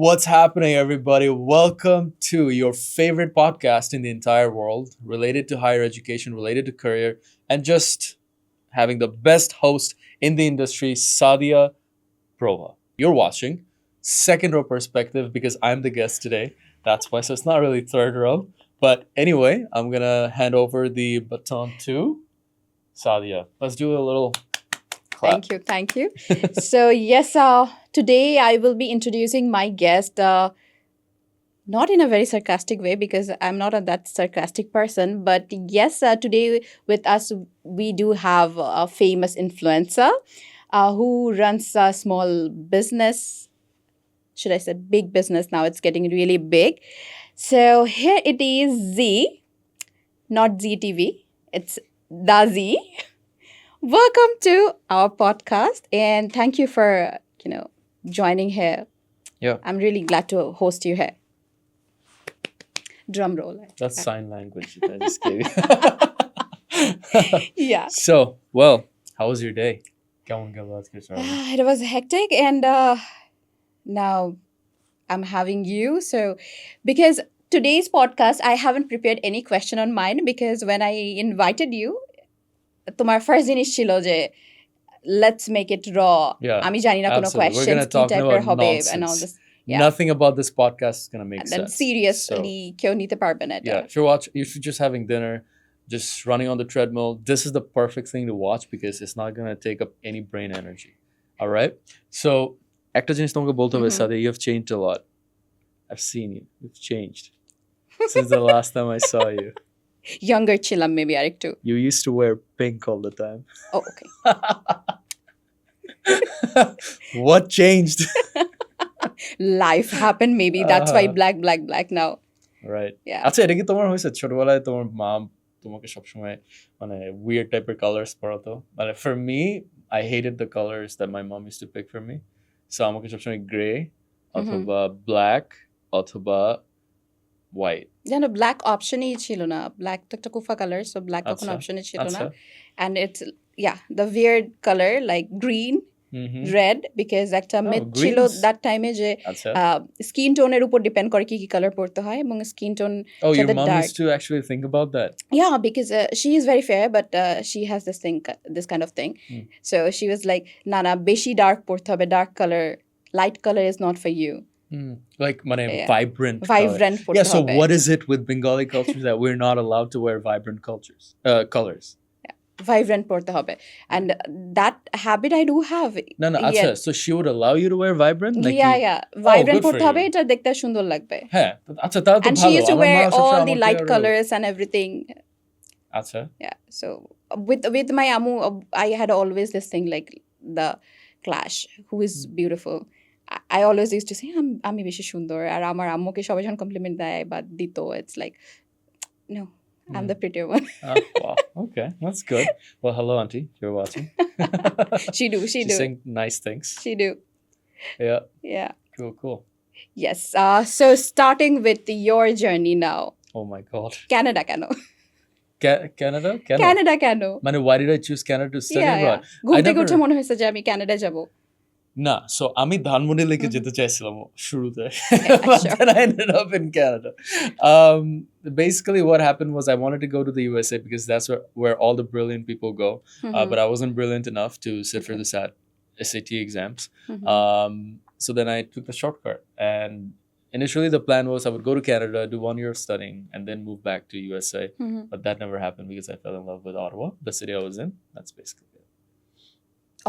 What's happening, everybody? Welcome to your favorite podcast in the entire world related to higher education, related to career, and just having the best host in the industry, Sadia Prova. You're watching second row perspective because I'm the guest today. That's why, so it's not really third row. But anyway, I'm gonna hand over the baton to Sadia. Let's do a little clap. Thank you. So, yes, today I will be introducing my guest, not in a very sarcastic way because I'm not a that sarcastic person, but yes, today with us we do have a famous influencer who runs a small business. Should I say big business now? It's getting really big. So, here it is Z, not ZTV, it's the Z. Welcome to our podcast and thank you for, joining here. Yeah. I'm really glad to host you here. Drum roll. That's sign language that I just gave you. Yeah. So, well, how was your day? Come on, let's get started. It was hectic and now I'm having you. So, because today's podcast, I haven't prepared any question on mine because when I invited you, তোমার first জিনিস ছিল যে let's make it raw. Yeah, আমি জানি না কোনো absolutely. We're questions gonna কি talk টাইপের about হবে and all nonsense. this. Yeah. Nothing about this podcast is gonna make And then sense. seriously কেউ নিতে পারবে না এটা. Yeah, if you're just having dinner, just running on the treadmill, this is the perfect thing to watch because it's not gonna take up any brain energy. All right. So, একটা জিনিস তোমাকে বলতে হবে সাথে, you have changed a lot. I've seen you. You've changed since the last time I saw you. Younger ছিলাম maybe আরেকটু. You used to wear pink all the time. Oh, okay. What changed? Life happened maybe. That's why black now. Right. Yeah. আচ্ছা, এটা কি তোমার হয়েছে ছোটবেলায় তোমার মা তোমাকে সবসময় মানে weird টাইপের কালার্স পরাতো? মানে for me, I hated the colors that my mom used to pick for me. So আমাকে সবসময় গ্রে অথবা ব্ল্যাক অথবা হোয়াইট। জানো ব্ল্যাক অপশনই ছিল না, ব্ল্যাক তো একটা কুফা কালার, সো ব্ল্যাক তখন আচ্ছা, অপশনই ছিল না, আচ্ছা। and it's the weird color like green, red because একটা মিথ ছিল greens? that time এ যে আচ্ছা। স্কিন টোনের উপর ডিপেন্ড করে কি কি কালার পড়তে হয় এবং skin tone Oh, your the mom dark. used to actually think about that? Yeah, because she is very fair but she has this kind of thing. So she was like না বেশি dark পড়তে হবে, dark colour, light color is not for you. Like মানে Yeah. vibrant Vibrant color. পড়তে Yeah, so হবে. what is it with Bengali culture that we're not allowed to wear vibrant colors? Vibrant পড়তে হবে, and that habit I do have. No, আচ্ছা, Yeah. so she would allow you to wear vibrant? Yeah. Vibrant good for পড়তে হবে, you. এটা দেখতে সুন্দর লাগবে. হ্যাঁ, আচ্ছা তাহলে তো And ভালো। she used to আমার wear মা সবসময় all the আমাকে light আরো- colors and everything. আচ্ছা। Yeah. So with my amu, I had always this thing like the clash. Who is beautiful? I always used to say আমি বেশি সুন্দর, আর আমার আম্মুকে সবাই যখন কমপ্লিমেন্ট দেয় বা দিত, it's like no, I'm the prettier one. Wow. Okay, that's good. Well, hello, auntie. If you're watching. She do. She's saying nice things. She do. Yeah. Yeah. Cool. Yes. So starting with your journey now. Oh my God. Canada কেন? Canada? Canada কেন? মানে why did I choose Canada to study abroad? ঘুম I থেকে never- উঠে মনে হয়েছে যে আমি কানাডা যাব. না, so আমি ধানমন্ডি লেকে যেতে চাইছিলাম শুরুতে, Yeah, but sure. then I ended up in Canada. Basically, what happened was I wanted to go to the USA because that's where all the brilliant people go, but I wasn't brilliant enough to sit for the SAT exams. So then I took the shortcut, and initially the plan was I would go to Canada, do 1 year of studying, and then move back to USA. But that never happened because I fell in love with Ottawa, the city I was in. That's basically it.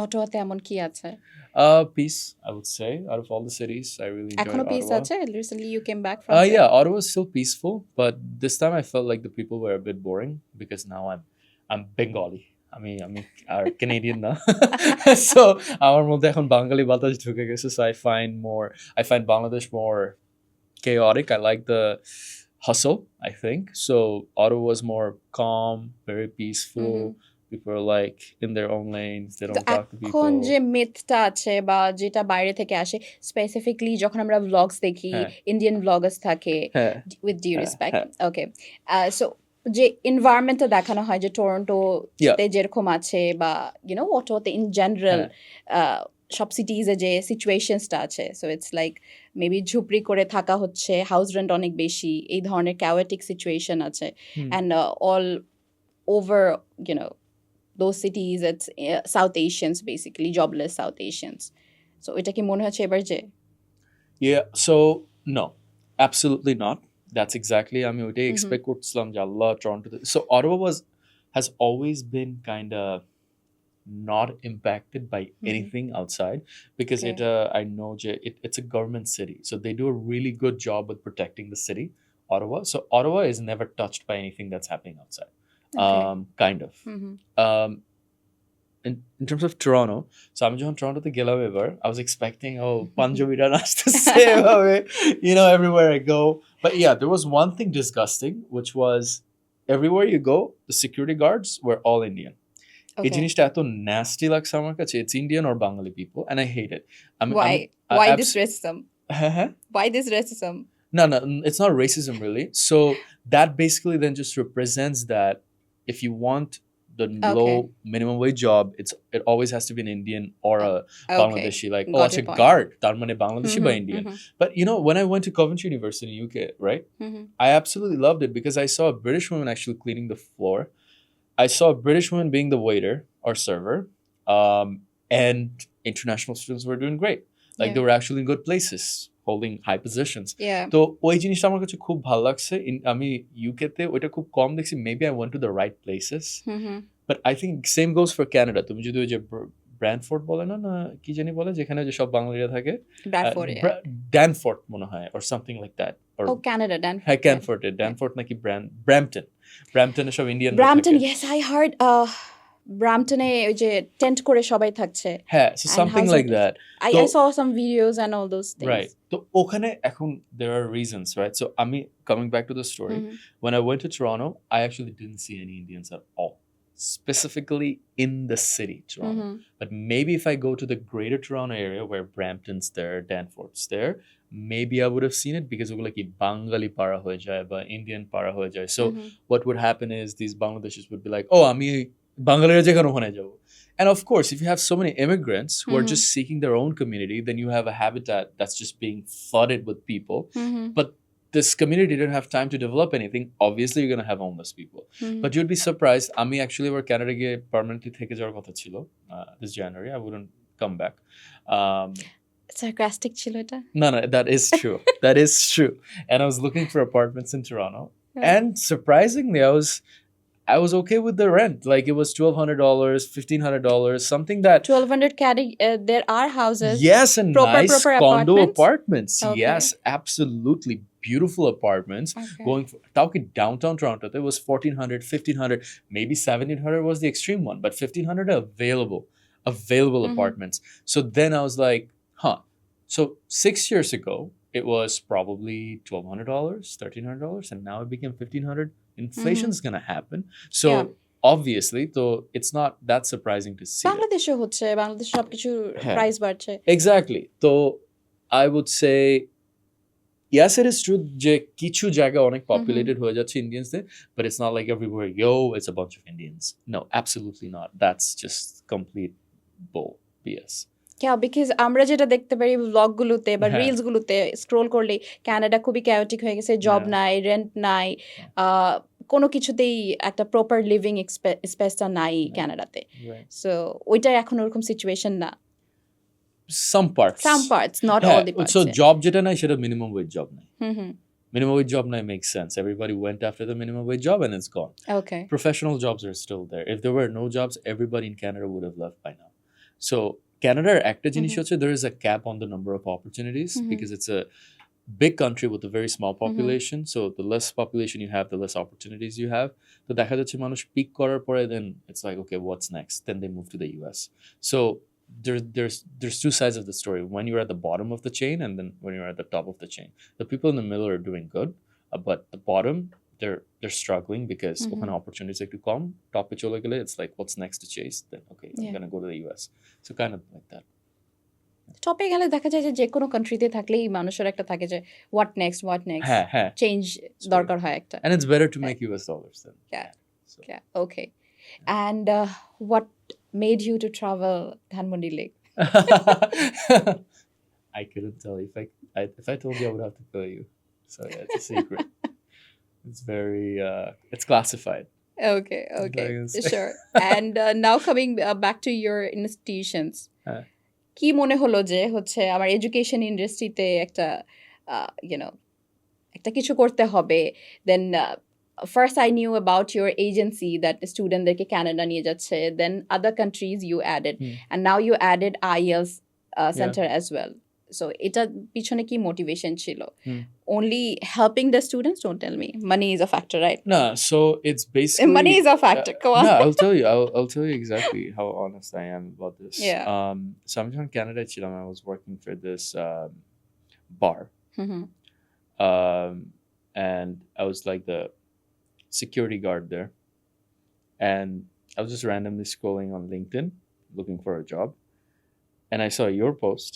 অটোয়াতে এমন কি আছে? Peace, I would say. Out of all the cities, I really enjoyed এখনো piece Ottawa. আছে? Recently you came back from Yeah, Ottawa is still peaceful, but this time I felt like the people were a bit boring because now I'm Bengali. আমি আর Canadian না, so আমার মধ্যে এখন বাঙালি বাতাস ঢুকে গেছে. So I find Bangladesh more chaotic. I like the hustle, I think. So Ottawa was more calm, very peaceful. People are like in their own lanes. They don't talk to এখন people. যে মিথটা আছে বা যেটা বাইরে থেকে আসে, specifically যখন আমরা ব্লগস দেখি, হ্যাঁ। ইন্ডিয়ান ব্লগার্স থাকে, হ্যাঁ, with due হ্যাঁ, respect. হ্যাঁ। Okay. So যে এনভায়রনমেন্টটা দেখানো হয় যে টরন্টো Yeah. তে যেরকম আছে বা অটোতে ইন জেনারেল সব সিটিজে যে সিচুয়েশনসটা আছে, সো ইটস লাইক মেবি ঝুপড়ি করে থাকা হচ্ছে, হাউস রেন্ট অনেক বেশি, এই ধরনের ক্যাওয়েটিক সিচুয়েশন আছে, hmm. And all over those cities, it's South Asians, basically jobless South Asians. So এটা কি মনে হচ্ছে এবার যে Yeah, so no, absolutely not. That's exactly, I mean, ওইটাই expect করছিলাম যে আল্লাহ Toronto. So Ottawa has always been kind of not impacted by anything outside because Okay. I know it's a government city, so they do a really good job with protecting the city, Ottawa. So Ottawa is never touched by anything that's happening outside. Okay. Kind of. Um, in terms of Toronto, so I'm যখন Toronto তে গেলাম এবার, I was expecting Punjabi আসতেছে এভাবে, everywhere I go. But yeah, there was one thing disgusting, which was everywhere you go, the security guards were all Indian. এই Okay. জিনিসটা এত nasty লাগছে আমার কাছে. It's Indian or Bengali people, and I hate it. Why this racism? Huh? Why this racism? No, it's not racism really. So that basically then just represents that if you want the low minimum wage job, it always has to be an Indian or a Bangladeshi. Like, Got it's your a point. guard, তার মানে Bangladeshi বা Mhm, Indian. mhm, But when I went to Coventry University in UK, right, mhm. I absolutely loved it because I saw a British woman actually cleaning the floor. I saw a British woman being the waiter or server, and international students were doing great. Like, Yeah. they were actually in good places, holding high positions. Yeah. তো ওই জিনিসটা আমার কাছে খুব ভালো লাগছে. আমি ইউকেতে ওইটা খুব কম দেখছি. Maybe I went to the right places. Mhm. But I think same goes for Canada. তুমি যদি ওই যে ব্র্যান্ডফোর্ড বলে না কি জানি বলে, যেখানে যে সব বাঙালিরা থাকে, Bradford, yeah. ড্যানফোর্ড মনে হয়, or something like that. Or Oh, Canada, Danforth. হ্যাঁ, ড্যানফোর্ড নাকি ব্র্যাম্পটনে সব Indian Brampton, yes, I heard Bramptone ওই যে টেন্ট করে সবাই থাকছে. হ্যাঁ, so And something housing like that. I saw some videos and all those things. Right. তো ওখানে এখন there are reasons, right? So আমি coming back to the story, Mhm. when I went to Toronto, I actually didn't see any Indians at all, specifically in the city, Toronto. Mhm. But maybe if I go to the greater Toronto area where Brampton's there, Danforth's there, maybe I would have seen it because ওগুলো কি বাঙালি পাড়া হয়ে যায় বা Indian পাড়া হয়ে যায়. So Mhm. what would happen is these Bangladeshis would be like, oh, আমি বাঙালিরা যেখানে ওখানে যাবো. And of course, if you have so many immigrants who are just seeking their own community, then you have a habitat that's just being flooded with people. Mhm. But this community didn't have time to develop anything. Obviously, you're going to have homeless people. Mhm. But you'd be surprised. আমি actually where Canada গিয়ে permanently থেকে যাওয়ার কথা ছিল this January. I wouldn't come back. Sarcastic ছিল এটা? No, that is true. That is true. And I was looking for apartments in Toronto. Yeah. And surprisingly, I was okay with the rent. Like, it was $1,200, $1,500, something that 1200 carry, there are houses. yes, and Proper nice condo apartments. Okay. Yes, absolutely beautiful apartments. Okay. Going for talking downtown Toronto, there was 1,400, 1,500, maybe 1,700 was the extreme one, but 1,500 available apartments. So then I was like, huh. So 6 years ago, it was probably $1,200, $1,300, and now it became $1,500. Inflation's gonna happen. So Yeah. obviously, though, it's not that surprising to see. বাংলাদেশে হচ্ছে, বাংলাদেশে সবকিছু হ্যাঁ। Price বাড়ছে. Exactly. So I would say, yes, it is true যে কিছু জায়গা অনেক populated হয়ে যাচ্ছে Indiansদের, but it's not like everywhere it's a bunch of Indians. No, absolutely not. That's just complete bull BS. Yeah, because আমরা যেটা দেখতে পারি ব্লগগুলোতে বা হ্যাঁ। রিলসগুলোতে স্ক্রোল করলে কানাডা খুবই ক্যাওটিক হয়ে গেছে, জব হ্যাঁ। নাই, রেন্ট নাই, কোনো কিছুতেই একটা প্রপার লিভিং স্পেসটা নাই কানাডাতে. Right. সো ওইটা এখন ওরকম সিচুয়েশন না. Some parts. Some parts, not হ্যাঁ, all the parts. So job যেটা নাই সেটা minimum wage job নাই. হুম হুম. Minimum wage job নাই makes sense. Everybody went after the minimum wage job and it's gone. Okay. Professional jobs are still there. If there were no jobs, everybody in Canada would have left by now. So Canada একটা জিনিস হচ্ছে there is a cap on the number of opportunities because it's a big country with a very small population. So the less population you have, the less opportunities you have. তো দেখা যাচ্ছে মানুষ pick করার পরে then it's like, okay, what's next? Then they move to the US. So there's two sides of the story. When you're at the bottom of the chain and then when you're at the top of the chain. The people in the middle are doing good, but the bottom, they're struggling because ওখানে opportunities একটু কম. Top এ চলে গেলে it's like, what's next to chase? Then okay, I'm Yeah. gonna go to the US. So kind of like that. টপে গেলে দেখা যায় যে কোনো কান্ট্রিতে থাকলেই মানুষের একটা থাকে যে হোয়াট নেক্সট হ্যাঁ চেঞ্জ দরকার হয় একটা. and it's better to make US dollars then. Yeah. So Yeah, okay. And what made you to travel Dhanmondi Lake? I couldn't tell you. If I told you, I would have to kill you. So yeah, it's a secret. It's very it's classified. Okay, okay, Dragons. sure. And now coming back to your institutions, হ্যাঁ। কি মনে হলো যে হচ্ছে আমার education ইন্ডাস্ট্রিতে একটা YONO একটা কিছু করতে হবে then first I knew about your agency that স্টুডেন্টদেরকে কানাডা নিয়ে যাচ্ছে then other countries you added hmm. And now you added IELTS centre as well so এটার পিছনে কি মোটিভেশন ছিল হুম। only helping the students? Don't tell me money is a factor, right? No, so it's basically Money is a factor, come on. No, I'll tell you. I'll tell you exactly how honest I am about this. Yeah. So I'm in Canada, Chilam. I was working for this bar, Mhm. and I was like the security guard there. And I was just randomly scrolling on LinkedIn looking for a job, and I saw your post.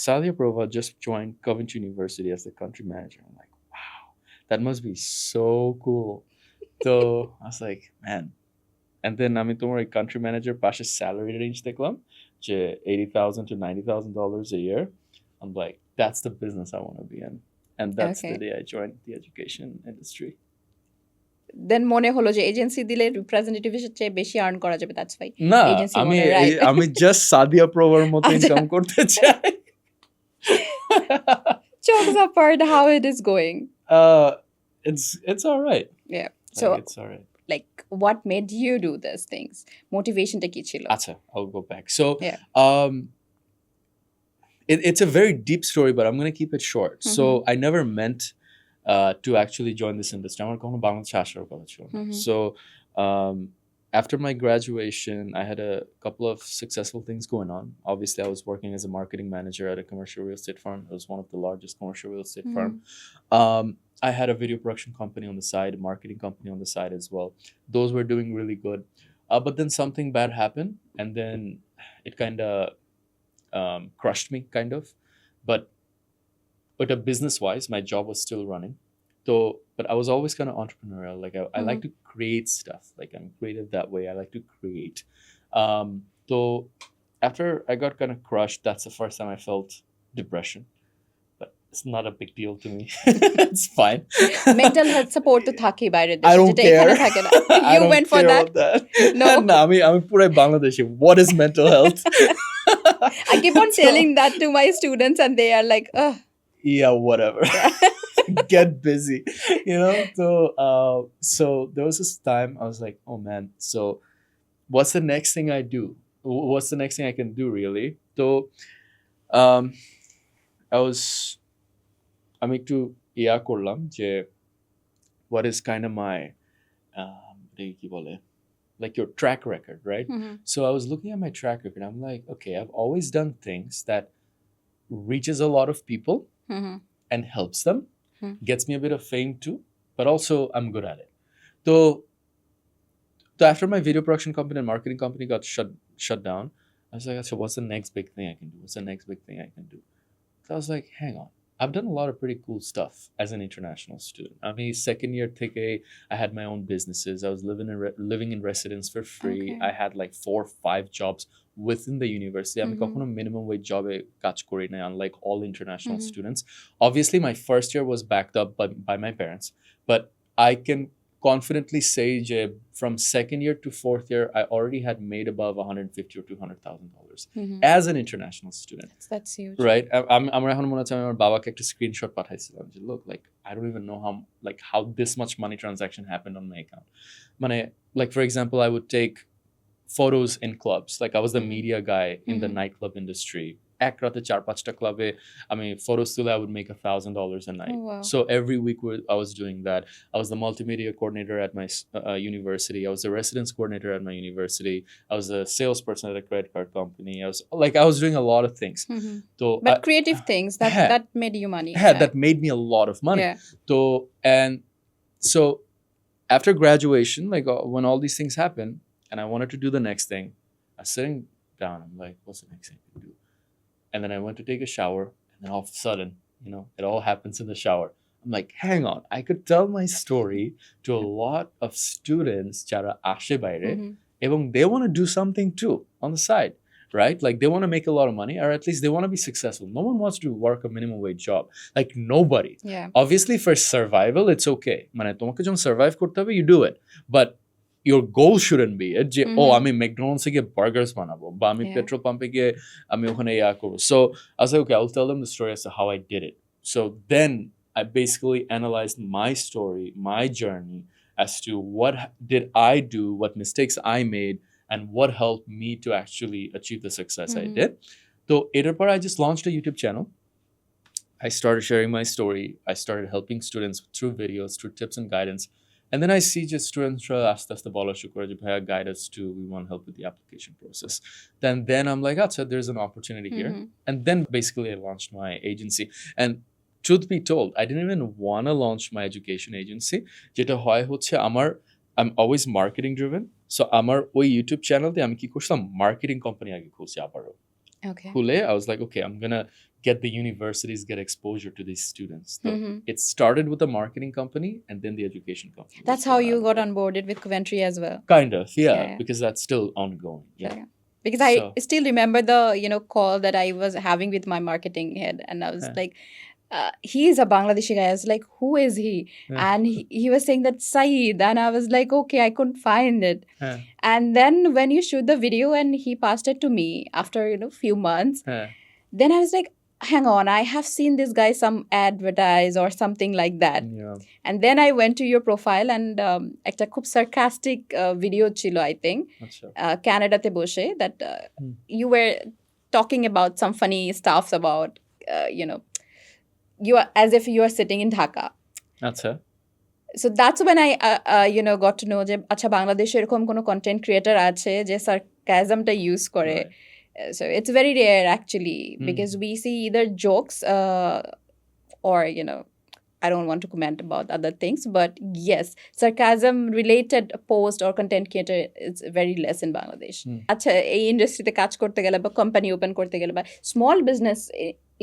Sadia Prova just joined Coventry University as the country manager. I'm like, wow, that must be so cool. So I was like, man. And then I mean, tomorrow country manager Pasha's salary range teklam, $80,000 to $90,000 a year. I'm like, that's the business I want to be in. And that's Okay. the day I joined the education industry. দেন মনে হলো যে agency দিলে রিপ্রেজেন্টেটিভের চেয়ে বেশি earn করা যাবে that's phi না Agency আমি owner, right? আমি জাস্ট সাদিয়া প্রোভার মতো আচ্ছা। ইনকাম করতে চাই jokes apart how it is going it's all right. yeah Like, so it's all right. like what made you do these things motivationটা কি ছিল Acha, I'll go back. So Yeah. it's a very deep story, but I'm going to keep it short. So I never meant to actually join this industry. আমার কখনো বাংলাদেশে আসার কথা ছিল না। Mhm. So after my graduation, I had a couple of successful things going on. Obviously, I was working as a marketing manager at a commercial real estate firm. It was one of the largest commercial real estate firm. I had a video production company on the side, a marketing company on the side as well. Those were doing really good. But then something bad happened, and then it kind of crushed me, kind of. But business-wise, my job was still running. So, but I was always kind of entrepreneurial. Like I like to create stuff. Like I'm creative that way. I like to create. So after I got kind of crushed, that's the first time I felt depression. But it's not a big deal to me. It's fine. mental health support তো থাকেই বাইরের I দেশে don't যেটা এখানে care. থাকে না I you don't went for care that about that. No. No, I'm purai Bangladeshi. What is mental health? I keep on So- telling that to my students and they are like ugh Yeah, whatever. Get busy, you know. So there was this time I was like, oh man, so what's the next thing I do? What's the next thing I can do, really? So আমি একটু ইয়া করলাম যে what is kind of my কি বলে like your track record, right? Mhm. So I was looking at my track record. I'm like, okay, I've always done things that reaches a lot of people Mhm. and helps them, gets me a bit of fame too, but also I'm good at it. So after my video production company and marketing company got shut down, I was like, so what's the next big thing I can do? What's the next big thing I can do? So I was like, hang on. I've done a lot of pretty cool stuff as an international student. I mean, second year থেকে, I had my own businesses. I was living in residence for free. Okay. I had like 4 or 5 jobs within the university. আমি কখনো minimum wage job কাজ করি নাই, unlike all international students. Obviously, my first year was backed up by my parents, but I can confidently say যে from second year to fourth year, I already had made above $150,000 or $200,000 Mhm. as an international student. That's huge. Right? আমার এখন মনে হচ্ছে আমি আমার বাবাকে একটা screenshot পাঠাইছিলাম যে look, like I don't even know how this much money transaction happened on my account. মানে like for example, I would take photos in clubs. Like I was the media guy in the nightclub industry. এক রাতে 4-5টা ক্লাবে আমি photos তুলে I would make $1,000 a night. Oh, wow. So every week I was doing that. I was the multimedia coordinator at my university. I was the residence coordinator at my university. I was a salesperson at a credit card company. I was doing a lot of things. Mhm. So But creative things that Yeah. that made you money. that made me a lot of money. Yeah. So after graduation, like when all these things happened and I wanted to do the next thing, I was sitting down. I'm like, what's the next thing I can do? And then I went to take a shower, and then all of a sudden, it all happens in the shower. I'm like, hang on, I could tell my story to a lot of students, jara ashe baire, Mhm. এবং they want to do something too on the side, right? Like they want to make a lot of money, or at least they want to be successful. No one wants to work a minimum wage job. Like nobody. Yeah. Obviously, for survival, it's okay. মানে তোমাকে যখন survive করতে হবে, you do it. But your goal shouldn't be it যে ও আমি ম্যাকডোনাল্ডসে গিয়ে burghers বানাবো বা আমি Yeah. পেট্রোল পাম্পে গিয়ে আমি ওখানে ইয়া করবো. So I was like, okay, I'll tell them the story as to how I did it. So then I basically analyzed my story, my journey, as to what did I do, what mistakes I made, and what helped me to actually achieve the success I did. So Edarpar, I just launched a YouTube channel. I started sharing my story. I started helping students through videos, through tips and guidance. And then I see just students asked us the bola shukra guide us to, we want help with the application process. Then I'm like, oh, so there's an opportunity here. And then basically I launched my agency. And truth be told, I didn't even want to launch my education agency. যেটা হয় হচ্ছে I'm always marketing driven. So আমার ওই YouTube channel দিয়ে আমি কি করছিলাম, marketing company আগে খুলছি আবারও। Okay. খুলে I was like, okay, I'm gonna get the universities, get exposure to these students. So it started with a marketing company and then the education company. That's how you got onboarded with Coventry as well. Kind of, yeah, Yeah. because that's still ongoing. Yeah. Yeah. Because I So- still remember the call that I was having with my marketing head, and I was Yeah. like, he is a Bangladeshi guy. I was like, who is he? Yeah. And he was saying that Saeed, and I was like, okay, I couldn't find it. Yeah. And then when you shoot the video and he passed it to me after few months, Yeah. then I was like, hang on, I have seen this guy some advertise or something like that. Yeah. And then I went to your profile and একটা খুব sarcastic video ছিল, I think, আচ্ছা। Canada-তে বসে, that you were talking about some funny stuffs about, you are as if you are sitting in Dhaka. আচ্ছা। So that's when I got to know যে আচ্ছা বাংলাদেশে এরকম কোনো content creator আছে যে sarcasmটা use করে। Right. So it's very rare actually, because we see either jokes or I don't want to comment about other things, but yes, sarcasm related post or content creator is very less in Bangladesh. আচ্ছা, এই ইন্ডাস্ট্রিতে কাজ করতে গেলে বা company open করতে গেলে বা small business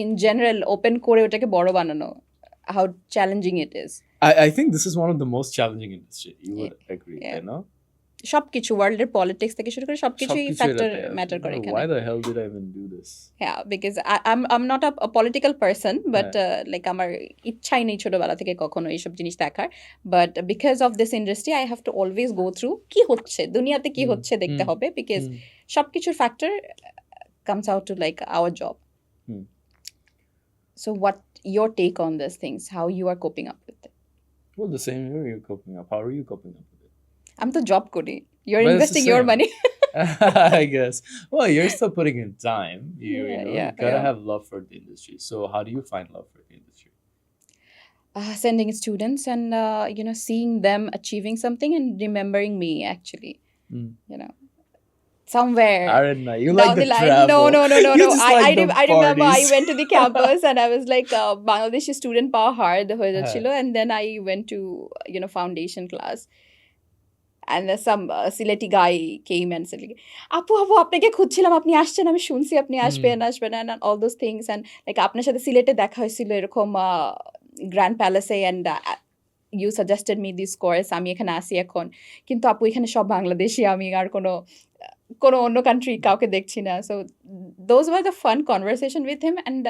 in general open করে ওটাকে বড় বানানো, how challenging it is. I think this is one of the most challenging industry. You would agree, Yeah. you know? সবকিছু ওয়ার্ল্ডের পলিটিক্স থেকে শুরু করে সবকিছুই সবকিছু ফ্যাক্টর এটাতে আছে। ম্যাটার করে এখানে। Why the hell did I even do this? Yeah, because I'm not a political person, but like আমার ইচ্ছাই নেই ছোটবেলা থেকে কখনো এইসব জিনিস দেখার, but because of this industry I have to always go through কি হচ্ছে দুনিয়াতে, কি হচ্ছে দেখতে হবে, because সবকিছুর factor comes out to like our job. So what your take on these things, how you are coping up with it? Well, the same way you're coping up. How are you coping up with it? I'm the job kodi. You're But it's the investing your same. money. I guess. Well, you're still putting in time. You gotta have love for the industry. So how do you find love for the industry? Sending students and seeing them achieving something and remembering me actually. Somewhere Arena, you down like the line. travel. No. You just like the I remember I parties. went to the campus and I was like, Bangladeshi student পাওয়া hard হয়ে যাচ্ছিল, and then I went to foundation class. And some Sileti guy came and said, আপু আপনাকে খুঁজছিলাম, আপনি আসছেন, আমি শুনছি আপনি আসবেন and all those things, and like আপনার সাথে সিলেটে দেখা হয়েছিল এরকম grand প্যালেসে, and you suggested me this course, আমি এখানে আসি এখন, কিন্তু আপু এখানে সব বাংলাদেশি, আমি আর কোনো অন্য কান্ট্রি কাউকে দেখছি না. So those were the fun conversation with him, and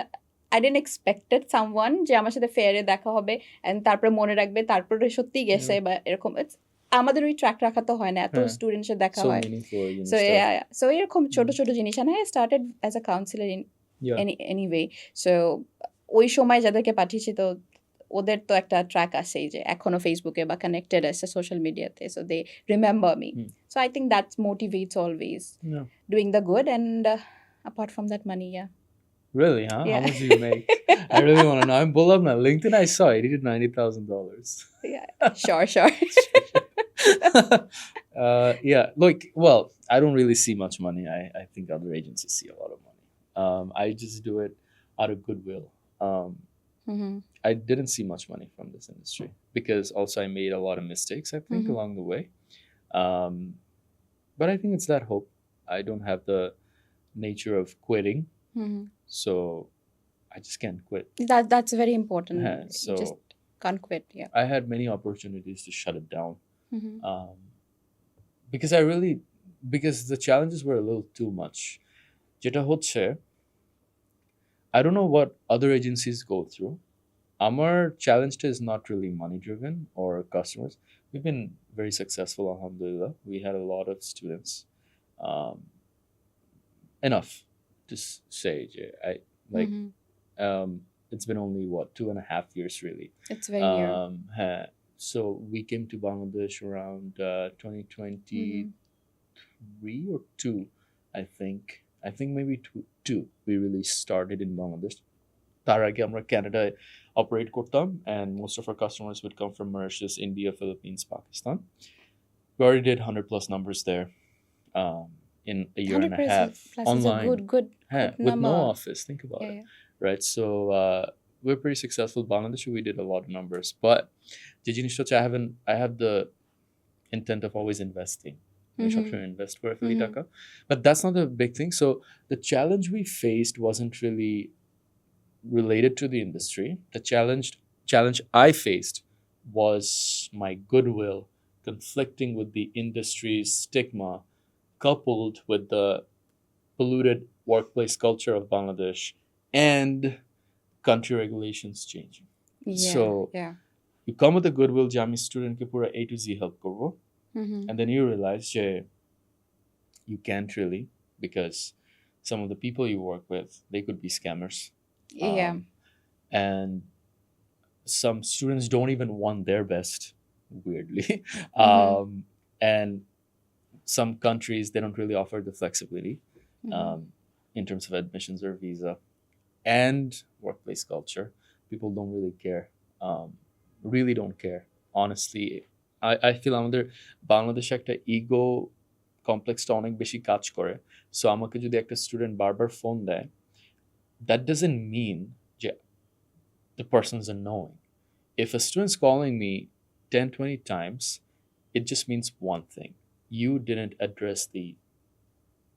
I didn't expected someone যে আমার সাথে ফেয়ারে দেখা হবে and তারপরে মনে রাখবে, তারপরে সত্যি গেছে বা এরকম. আমাদের ওই ট্র্যাক রাখা তো হয় না, এত স্টুডেন্টস এর দেখা So হয়. meaningful. So এরকম ছোট ছোট জিনিস, and I started as a counselor in anyway. So ওই সময় যাদেরকে পাঠিয়েছি তো ওদের তো একটা ট্র্যাক আছে যে এখনো ফেসবুকে বা কানেক্টেড আছে সোশ্যাল মিডিয়াতে, so they remember me. So I think that motivates always doing the good, and apart from that money, Really, huh? Yeah. How much do you make? I really want to know. I'm pull up my LinkedIn. I saw it. He did $90,000. Sure. Like, well, I don't really see much money. I think other agencies see a lot of money. I just do it out of goodwill. I didn't see much money from this industry because also I made a lot of mistakes, I think, along the way. But I think it's that hope. I don't have the nature of quitting. So I just can't quit. That's very important. So you just can't quit. I had many opportunities to shut it down. Because the challenges were a little too much. যেটা হচ্ছে I don't know what other agencies go through. Our challenge is not really money driven or customers. We've been very successful, alhamdulillah. We had a lot of students. Um, enough to say, Jay. I like Mhm. it's been only what 2.5 years really. It's very new. So we came to Bangladesh around 2023 or two, I think. I think maybe two. We really started in Bangladesh. তার আগে আমরা কানাডায় operate করতাম and most of our customers would come from Mauritius, India, Philippines, Pakistan. We already did 100 plus numbers there in a year and a 100% half plus online. is a good With no number. office, think about Yeah, it, right? So we're pretty successful. Bangladesh, we did a lot of numbers, but the জিনিসটা হচ্ছে I have the intent of always investing. Mhm. সবসময় invest করে ফেলি Mhm. টাকা. But that's not the big thing. So the challenge we faced wasn't really related to the industry. The challenge I faced was my goodwill conflicting with the industry's stigma, coupled with the polluted workplace culture of Bangladesh and country regulations changing. yeah, So yeah. you come with a goodwill, যে আমি স্টুডেন্টকে পুরো A to Z help করবো, Mhm. and then you realize যে you can't really, because some of the people you work with, they could be scammers. Yeah. And some students don't even want their best, weirdly. And some countries, they don't really offer the flexibility in terms of admissions or visa and workplace culture. People don't really don't care. Honestly, I feel আমাদের বাংলাদেশে একটা ego কমপ্লেক্সটা অনেক বেশি কাজ করে। So আমাকে যদি একটা স্টুডেন্ট বারবার ফোন দেয়, that doesn't mean যে the person's annoying. If a student's calling me 10-20 times, it just means one thing: you didn't address the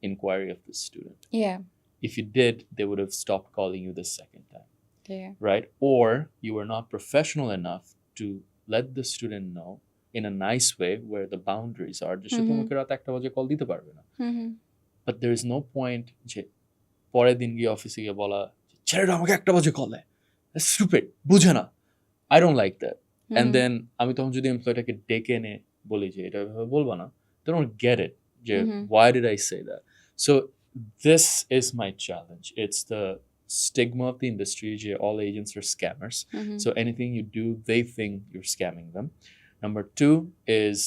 inquiry of the student. Yeah. If you did, they would have stopped calling you the second time. Yeah. Right? Or you were not professional enough to let the student know in a nice way where the boundaries are. তোমাকে রাত 1টা বাজে call দিতে পারবে না। But there is no point যে পরের দিন গিয়ে অফিসে গিয়ে বলা ছেলেটা আমাকে 1টা বাজে কল দেয়, স্টুপিড, বুঝে না। I don't like that. And then আমি তখন যদি এমপ্লয়টাকে ডেকে এনে বলি যে এটা এভাবে বলবা না, they don't get it. যে why did I say that? So this is my challenge. It's the stigma of the industry. All agents are scammers. So anything you do, they think you're scamming them. Number 2 is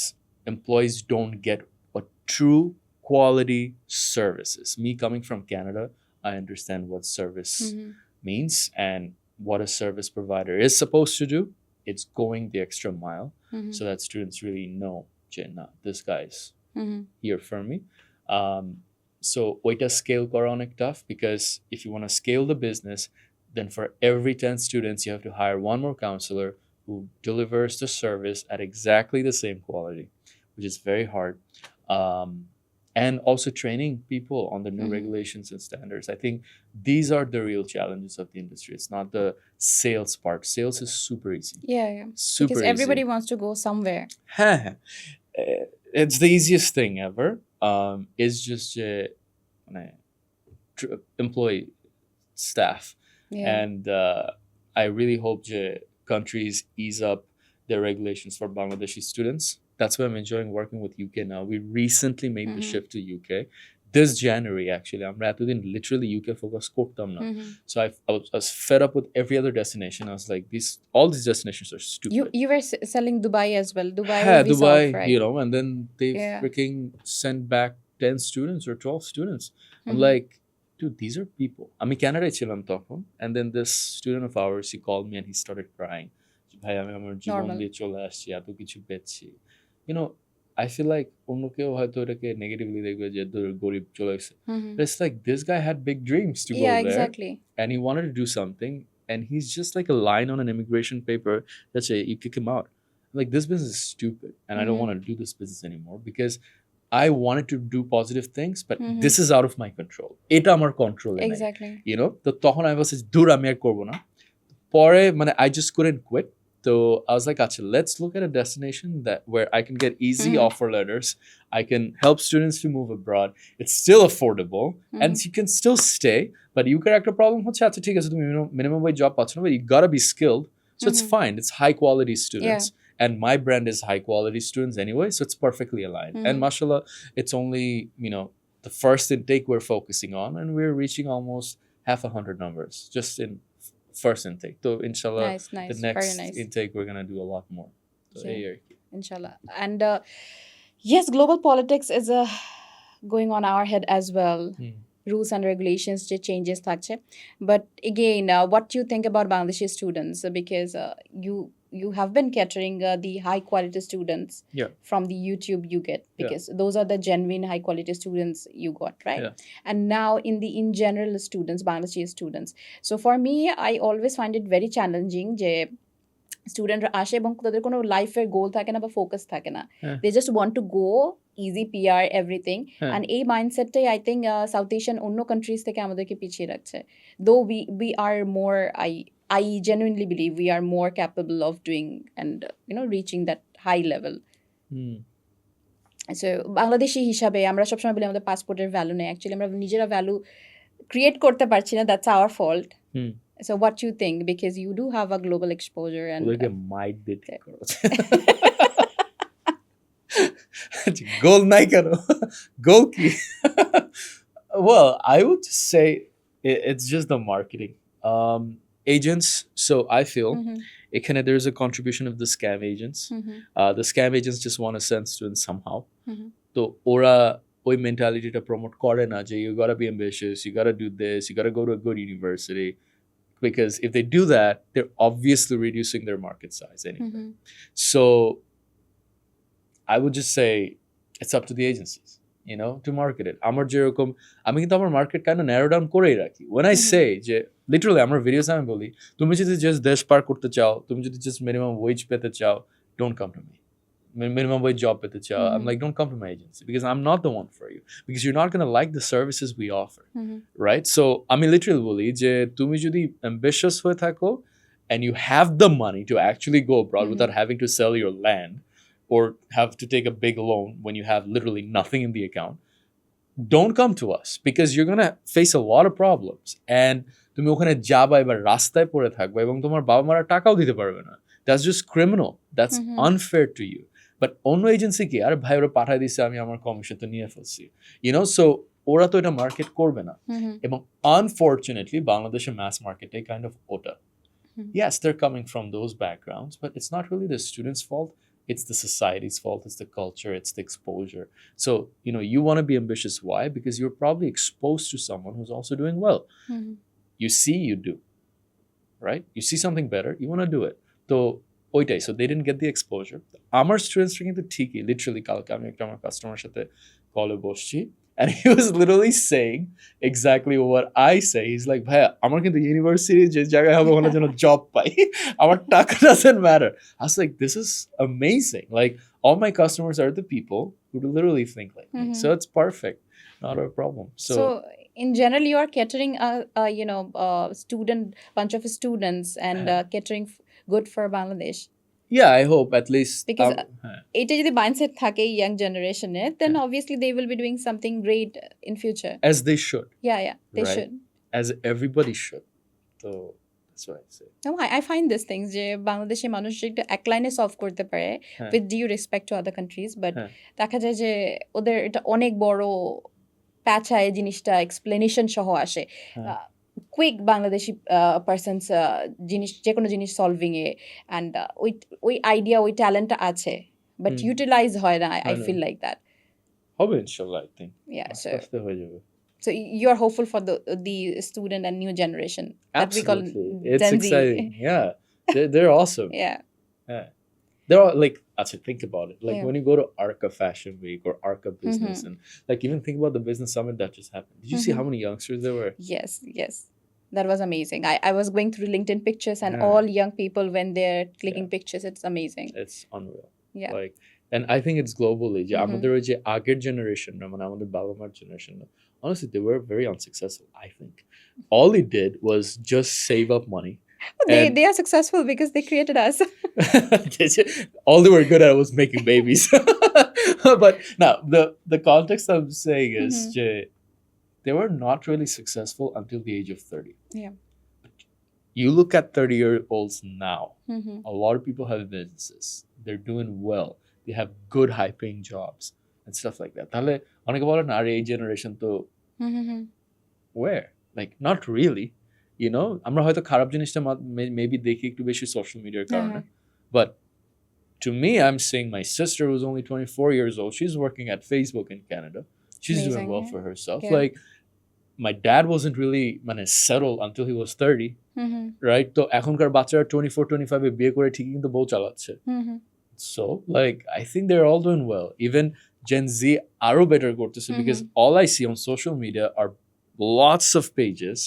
employees don't get what true quality services. Me coming from Canada, I understand what service means and what a service provider is supposed to do. It's going the extra mile so that students really know, nah, this guy's here for me. So ওইটা scale করা অনেক tough, because if you want to scale the business, then for every 10 students, you have to hire one more counselor who delivers the service at exactly the same quality, which is very hard. And also training people on the new regulations and standards. I think these are the real challenges of the industry. It's not the sales part. Sales is super easy. Yeah, yeah. Super Because easy. everybody wants to go somewhere. It's the easiest thing ever. It's just employee staff. Yeah. And I really hope countries ease up their regulations for Bangladeshi students. That's why I'm enjoying working with UK now. We recently made the shift to UK. This January, actually. I'm literally UK focus kortam na. So I was fed up with every other destination. I was like, all these destinations are stupid. You were selling Dubai as well. Dubai Yeah, visa Dubai, off, right? and then they Yeah. freaking sent back 10 students or 12 students. I'm like, dude, these are people. আমি কানাডায় ছিলাম তখন, and then this student of ours, he called me and he started crying. ভাই আমি আমার জীবন Normal. দিয়ে চলে আসছি, এত কিছু পেয়েছি। I feel like অন্য কেউ হয়তো এটাকে নেগেটিভলি দেখবে যে গরিব চলে গেছে। But it's like this guy had big dreams to go Yeah, there, exactly. and he wanted to do something, and he's just like a line on an immigration paper that say you kick him out. I'm like, this business is stupid, and I don't want to do this business anymore because I wanted to do positive things, but this is out of my control. এটা আমার কন্ট্রোলে নাই। Exactly. তো তখন I was দূর আমি আর করব না। পরে I just couldn't quit. So I was like, Acha, let's look at a destination that where I can get easy Mhm. offer letters. I can help students to move abroad. It's still affordable and Mhm. you can still stay. But you get a problem হচ্ছে আচ্ছা ঠিক আছে তুমি minimum wage job পাচ্ছ না, but you gotta be skilled. So it's Mhm. fine. It's high quality students. Yeah. And my brand is high quality students anyway, so it's perfectly aligned. And Mhm. mashallah, it's only, the first intake we're focusing on, and we're reaching almost half 100 numbers just in first intake. So inshallah, Nice, the nice, next very nice. intake we're gonna do a lot more. So Yeah. yeah. Inshallah. And yes, global politics is going on our head as well. Rules and regulations যে changes থাকছে. But again, what do you think about Bangladeshi students? Because you have been catering the high quality students Yeah. from the YouTube you get, because those are the genuine high quality students you got, right? Yeah. And now in general students, Bangladeshi students. So for me, I always find it very challenging যে স্টুডেন্টরা আসে এবং তাদের কোনো লাইফের গোল থাকে না বা ফোকাস থাকে না, হ্যাঁ। They just want to go easy PR everything. হ্যাঁ। অ্যান্ড এই মাইন্ডসেটটাই আই থিঙ্ক সাউথ এশিয়ান অন্য কান্ট্রিজ থেকে আমাদেরকে পিছিয়ে রাখছে। Though we are more, I genuinely believe we are more capable of doing and reaching that high level. So Bangladeshi হিসাবে আমরা সবসময় বলি আমাদের পাসপোর্টের ভ্যালু নেই, অ্যাকচুয়ালি আমরা নিজেরা ভ্যালু ক্রিয়েট করতে পারছি না, that's our fault. So what you think, because you do have a global exposure and Look at my bit. Goal নাই কেন? Goal কি? Well, I would just say it's just the marketing. Agents, so I feel এখানে there's a contribution of the scam agents. The scam agents just want to send students somehow. তো ওরা ওই মেন্টালিটিটা promote করে না যে you gotta be ambitious, you gotta do this, you gotta go to a good university. Because if they do that, they're obviously reducing their market size anyway. So I would just say it's up to the agencies, to market it. আমার যেরকম আমি কিন্তু আমার market kind of narrow down করেই রাখি. When I say যে literally আমার videos আমি বলি তুমি যদি জাস্ট দেশ পার করতে চাও, তুমি যদি জাস্ট মিনিমাম ওয়েজ পেতে চাও, don't come to me. Minimum wage job পেতে চাও, I'm like, don't come to my agency because I'm not the one for you, because you're not going to like the services we offer. Right? So আমি literally বলি যে তুমি যদি ambitious হয়ে থাকো and you have the money to actually go abroad without having to sell your land or have to take a big loan when you have literally nothing in the account, don't come to us because you're going to face a lot of problems. And তুমি ওখানে যাবা এবার রাস্তায় পড়ে থাকবে এবং তোমার বাবা মারা টাকাও দিতে পারবে না. That's just criminal. That's unfair to you. But অন্য এজেন্সি কি আর ভাই ওরা পাঠায় দিচ্ছে আমি আমার কমিশন তো নিয়ে ফেলছি, সো ওরা তো এটা মার্কেট করবে না। এবং আনফর্চুনেটলি বাংলাদেশের ম্যাস মার্কেটে কাইন্ড অফ ওটা, yes, they're coming from those backgrounds, but it's not really the students' fault. It's the society's fault. It's the culture. It's the exposure. So you want to be ambitious. Why? Because you're probably exposed to someone who's also doing well. You see, you do, right? You see something better, you want to do it. So ওইটাই, so they didn't get the exposure. আমার স্টুডেন্টসরা কিন্তু ঠিকই, literally কালকে আমি একটা আমার customer সাথে কলে বসছি and he was literally saying exactly what I say. He's like, ভাইয়া আমার কিন্তু ইউনিভার্সিটি যে জায়গায় হবে ওখানে যেন জব পাই, আমার টাকা doesn't matter. I was like, this is amazing. Like all my customers are the people who literally think like me, so it's perfect, not a problem. So in general you are catering a student bunch of students and catering good for Bangladesh. Yeah, I hope at least because এটা যদি mindset থাকে young generation then obviously they will be doing something great in future, as they should. Yeah, they right? should, as everybody should. So that's what I say. No, I find these things যে বাংলাদেশি মানুষ একটু এক লাইনে solve করতে পারে with due respect to other countries, but দেখা যায় যে ওদের এটা অনেক বড় প্যাচায় জিনিসটা এক্সপ্লেনেশন সহ আসে। কুইক বাংলাদেশি পার্সনস জিনিস যে কোনো জিনিস সলভিং এ অ্যান্ড ওই আইডিয়া ওই ট্যালেন্টটা আছে বাট ইউটিলাইজ হয় না। আই ফিল লাইক দ্যাট হবে ইনশাআল্লাহ, আই থিংক সো আস্তে হয়ে যাবে। So you are hopeful for the student and new generation that we call it's Gen exciting. Yeah, they're awesome. Yeah. They're all like, actually think about it, like Yeah. when you go to Arca Fashion Week or Arca Business and like even think about the business summit that just happened. Did you see how many youngsters there were? Yes, that was amazing. I was going through LinkedIn pictures and all young people when they're clicking pictures, it's amazing. It's unreal. Yeah. Like, and I think it's globally যে আমাদের ওই যে আগের generation না, মানে আমাদের বাবা মার জেনারেশন না, honestly they were very unsuccessful. I think all they did was just save up money, And They are successful because they created us. all they were good at was making babies. But now the context I'm saying is Mhm. they were not really successful until the age of 30. Yeah. You look at 30-year-olds now, Mhm. a lot of people have businesses. They're doing well. They have good high paying jobs and stuff like that. তাহলে অনেকে বলে না আর এই generation তো Mhm. where? Like not really. You know, আমরা হয়তো খারাপ জিনিসটা maybe দেখি একটু বেশি সোশ্যাল মিডিয়ার কারণে। But to me, I'm seeing my sister who's only 24 years old. She's working at Facebook in Canada. She's doing Amazing, well yeah. for herself. Yeah. Like my dad wasn't really settled until he was 30, Mhm. right? তো এখনকার বাচ্চারা 24, 25 এ বিয়ে করে ঠিকই কিন্তু বউ চালাচ্ছে। Mhm. So, like, I think they're all doing well. Even Gen Z আরো better করতেছে because all I see on social media are lots of pages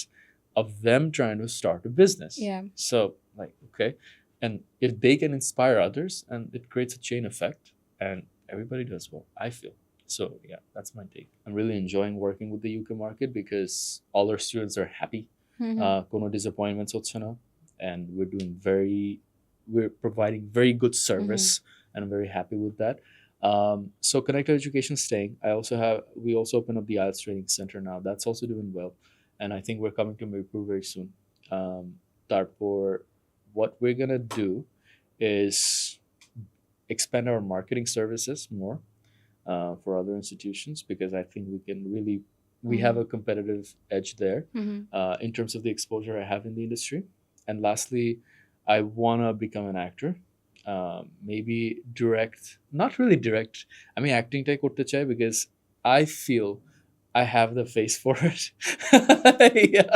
of them trying to start a business. Yeah. So, like, okay. And if they can inspire others, and it creates a chain effect, and everybody does well, I feel. So, yeah, that's my take. I'm really enjoying working with the UK market because all our students are happy. Mhm. কোনো disappointments হচ্ছে না, and we're providing very good service, and I'm very happy with that. So Connected Education is staying. We also opened up the IELTS Training Center now. That's also doing well, and I think we're coming to Mirpur very soon. Tarpor, what we're gonna do is expand our marketing services more for other institutions because I think we have a competitive edge there Mhm. in terms of the exposure I have in the industry. And lastly, I wanna become an actor. Maybe direct, not really direct. I mean, acting type korte chai because I feel I have the face for it. Yeah.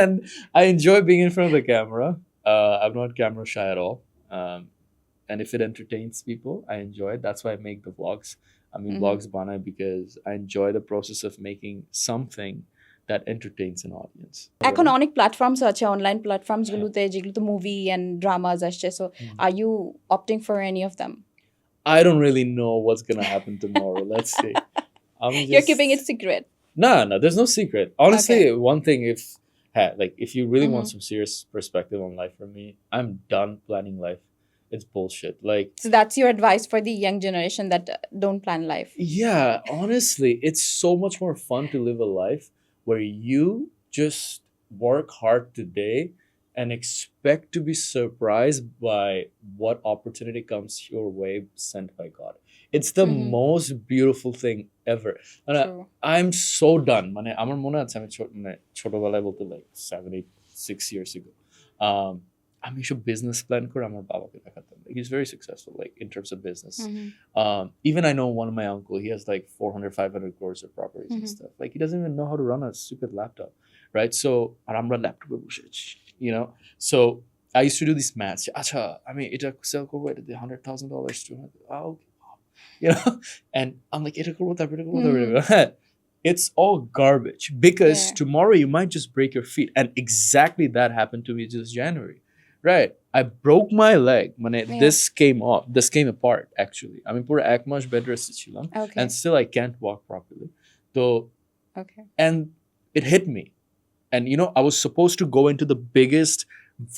And I enjoy being in front of the camera. I'm not camera shy at all. And if it entertains people, I enjoy it. That's why I make the vlogs. I mean, vlogs bana because I enjoy the process of making something that entertains an audience. এখন অনেক platforms আছে online platforms গুলোতে যেগুলোতে movie and dramas আসছে so are you opting for any of them I don't really know what's gonna happen tomorrow. Let's see. You're keeping it secret. No, there's no secret. Honestly, one thing, if you really want some serious perspective on life from me, I'm done planning life. It's bullshit. Like, So that's your advice for the young generation that don't plan life. yeah, honestly, it's so much more fun to live a life where you just work hard today and expect to be surprised by what opportunity comes your way sent by God. It's the most beautiful thing ever. And True. I'm so done. মানে আমার মনে আছে আমি ছোটবেলায় বলতে like 6 years ago. আমি সব business plan করে আমার বাবাকে দেখাতাম. He's very successful like in terms of business. Even I know one of my uncle, he has like 400, 500 crores of properties and stuff. Like he doesn't even know how to run a stupid laptop, right? So, আর আমরা ল্যাপটপে বসে আছি, you know? So, I used to do these maths. আচ্ছা, আমি এটা sell করবো, এটা দিয়ে $100,000, $200,000. Okay. You know? And I'm like, এটা করবো, তারপর এটা করবো, তারপর এটা করবো. It's all garbage because tomorrow you might just break your feet. And exactly that happened to me this January. Right. I broke my leg when this came off. This came apart, actually. I mean, pura ek mas bed rest chilam. Okay. And still I can't walk properly. So, Okay. and it hit me. And, you know, I was supposed to go into the biggest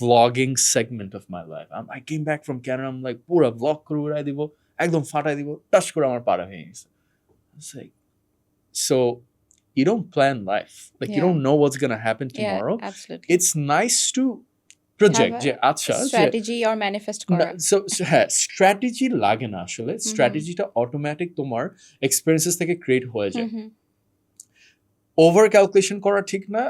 vlogging segment of my life. I came back from Canada. I'm like, pura vlog kuru urai dibo. Ekdom fatai dibo. Touch kore amar para hoye geche. It's like, so you don't plan life. Like, you don't know what's going to happen tomorrow. Yeah, absolutely. It's nice to project যে আচ্ছা strategy or manifest করা so হ্যাঁ strategy লাগে না আসলে স্ট্র্যাটেজিটা automatic তোমার experiences থেকে create হয়ে যায় ওভার ক্যালকুলেশন করা ঠিক না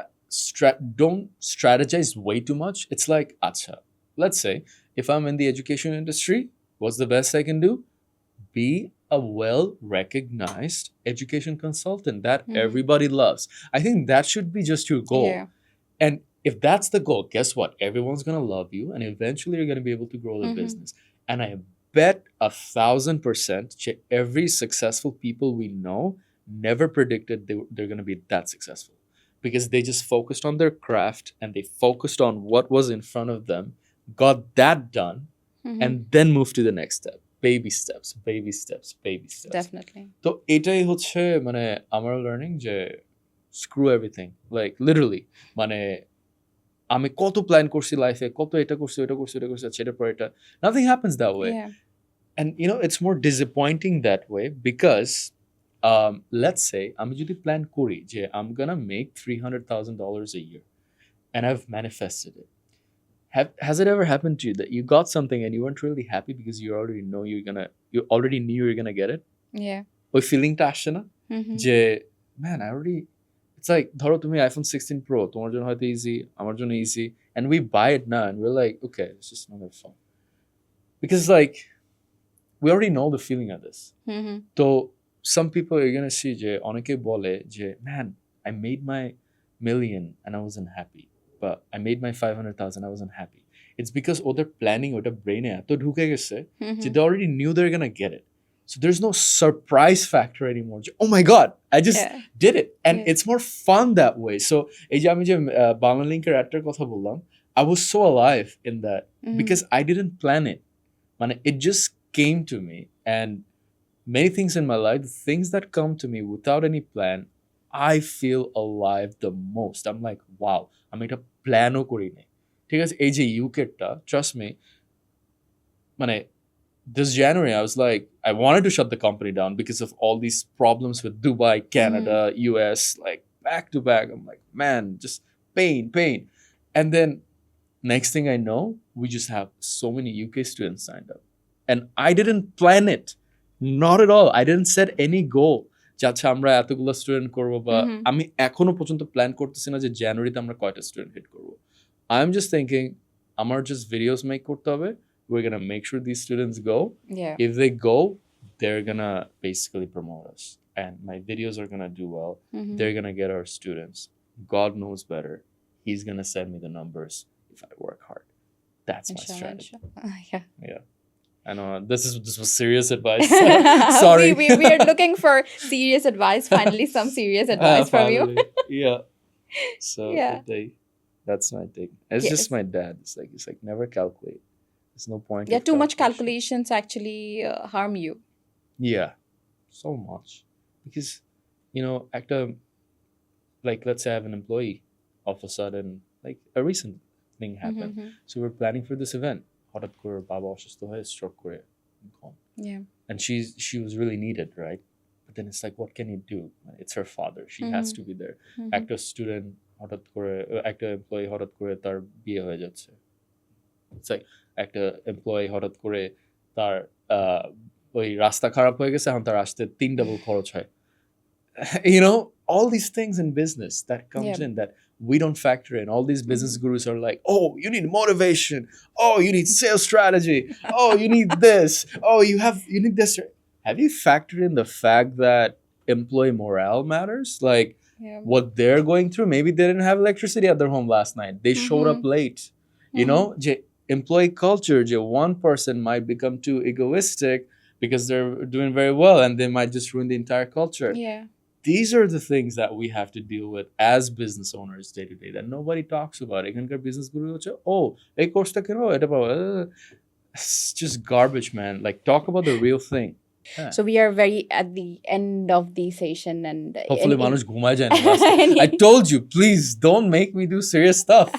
don't strategize way too much it's like আচ্ছা let's say if I'm in the education industry what's the best I can do be a well recognized education consultant that everybody loves I think that should be just your goal and if that's the goal, guess what? Everyone's going to love you and eventually you're going to be able to grow the business. And I bet 1,000% every successful people we know never predicted they're going to be that successful because they just focused on their craft and they focused on what was in front of them, got that done, and then moved to the next step. Baby steps, baby steps, baby steps. Definitely. So এটাই হচ্ছে মানে আমার learning যে screw everything. Like literally, মানে আমি কত plan করছি লাইফে, কত এটা করছি, ওটা করছি, ওটা করছি, আচ্ছা এটার পর এটা। Nothing happens that way. Yeah. And it's more disappointing that way because let's say আমি যদি প্ল্যান করি যে I'm gonna make $300,000 a year and I've manifested it. Has it ever happened to you that you got something and you weren't really happy because you already knew you were gonna get it? Yeah. ওই ফিলিংটা আসছে না Mhm. যে man I already, it's like ধরো তুমি iPhone 16 Pro তোমার জন্য হয়তো easy, আমার জন্য easy, and we buy it now and we're like okay it's just another phone because like we already know the feeling of this. Mhm. So some people are gonna see যে অনেকে বলে যে man I made my million and I wasn't happy, but I made my 500,000 I wasn't happy. It's because ওদের planning ওটা ব্রেনে এত ঢুকে গেছে যে Mhm. they already knew they're gonna get it, so there's no surprise factor anymore. Oh my god I just Yeah. did it, and Yeah. it's more fun that way. So এই যে আমি যে বাংলা লিঙ্কের অ্যাডটার কথা বললাম, I was so alive in that Mhm. because I didn't plan it. Man, it just came to me, and many things in my life, the things that come to me without any plan, I feel alive the most. I'm like, wow, আমি এটা প্ল্যানও করি নাই। ঠিক আছে, এই যে ইউকেটটা, trust me, মানে this January I was like, I wanted to shut the company down because of all these problems with Dubai, Canada, US, like back to back. I'm like, man, just pain. And then next thing I know, we just have so many UK students signed up. And I didn't plan it. Not at all. I didn't set any goal. যে আচ্ছা আমরা এতগুলো student করবো, বা আমি এখনো পর্যন্ত plan করতেছি না যে জানুয়ারিতে আমরা কয়টা স্টুডেন্ট হিট করবো। আই এম জাস্ট থিঙ্কিং আমার জাস্ট ভিডিওস মেক করতে হবে, we're gonna make sure these students go. Yeah. If they go, they're gonna basically promote us, and my videos are gonna do well. Mhm. They're gonna get our students. God knows better. He's gonna send me the numbers if I work hard. That's my Inshallah, strategy. inshallah. Yeah. I know this was serious advice. Sorry. we are looking for serious advice. Finally, some serious advice from you. Finally. Yeah. So Yeah. that's my thing. It's Yes. just my dad. It's like never calculate. There's no point. Yeah, of too much calculation. calculations actually harm you. Yeah, so much. Because, like, let's say I have an employee, all of a sudden, like, a recent thing happened. Mhm. So we're planning for this event. হঠাৎ করে বাবা অসুস্থ হয়ে stroke করে gone. Yeah. And she was really needed, right? But then it's like, what can you do? It's her father. She has to be there. Mhm. একটা student হঠাৎ করে, একটা এমপ্লয়ি হঠাৎ করে তার বিয়ে হয়ে যাচ্ছে। It's like একটা এমপ্লয়ি হঠাৎ করে তার ওই রাস্তা খারাপ হয়ে গেছে, এখন তার আসতে 3 ডাবল খরচ হয়। All these things in business that comes Yeah. in that we don't factor in. All these business gurus are like, oh, you need motivation. Oh, you need sales strategy. Oh, you need this. Oh, you need this. Have you factored in the fact that employee morale matters? Like Yeah. what they're going through? Maybe they didn't have electricity at their home last night. They showed up late. Je employee culture, je one person might become too egoistic because they're doing very well and they might just ruin the entire culture. Yeah. These are the things that we have to deal with as business owners day to day that nobody talks about. এখানকার business guru হচ্ছে, oh, এই কোর্সটা কেন, এটা পাবো। It's just garbage, man. Like, talk about the real thing. Yeah. So we are very at the end of the session, and Hopefully মানুষ ঘুমায় যায় না last any- I told you, please don't make me do serious stuff.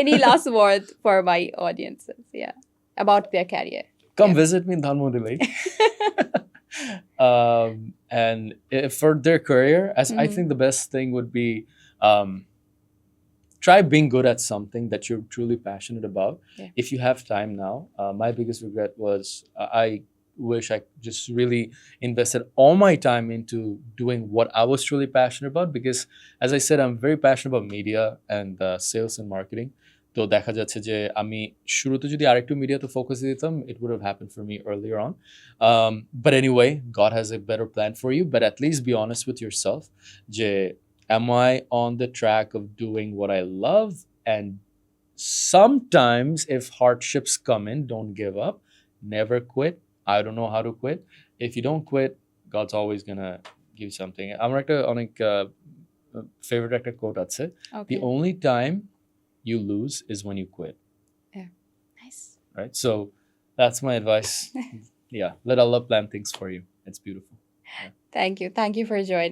any last word for my audiences? Yeah, about their career. Come Yeah. visit me in Dhanmohti Lake. And for their career, I think the best thing would be try being good at something that you're truly passionate about. Yeah. If you have time now, my biggest regret was I wish I just really invested all my time into doing what I was truly passionate about, because as I said, I'm very passionate about media and sales and marketing. তো দেখা যাচ্ছে যে আমি শুরুতে যদি আরেকটু মিডিয়াতে focus দিতাম, it would have happened for me earlier on. But anyway, God has a better plan for you, but at least be honest with yourself. যে am I on the track of doing what I love? And sometimes if hardships come in, don't give up. Never quit. I don't know how to quit. If you don't quit, God's always gonna give you something. আমার একটা অনেক favorite একটা quote আছে. Okay. The only time you lose is when you quit. Nice. Right? So that's my advice. Yeah. Let Allah plan things for you. It's beautiful. Thank you. Thank you for joining.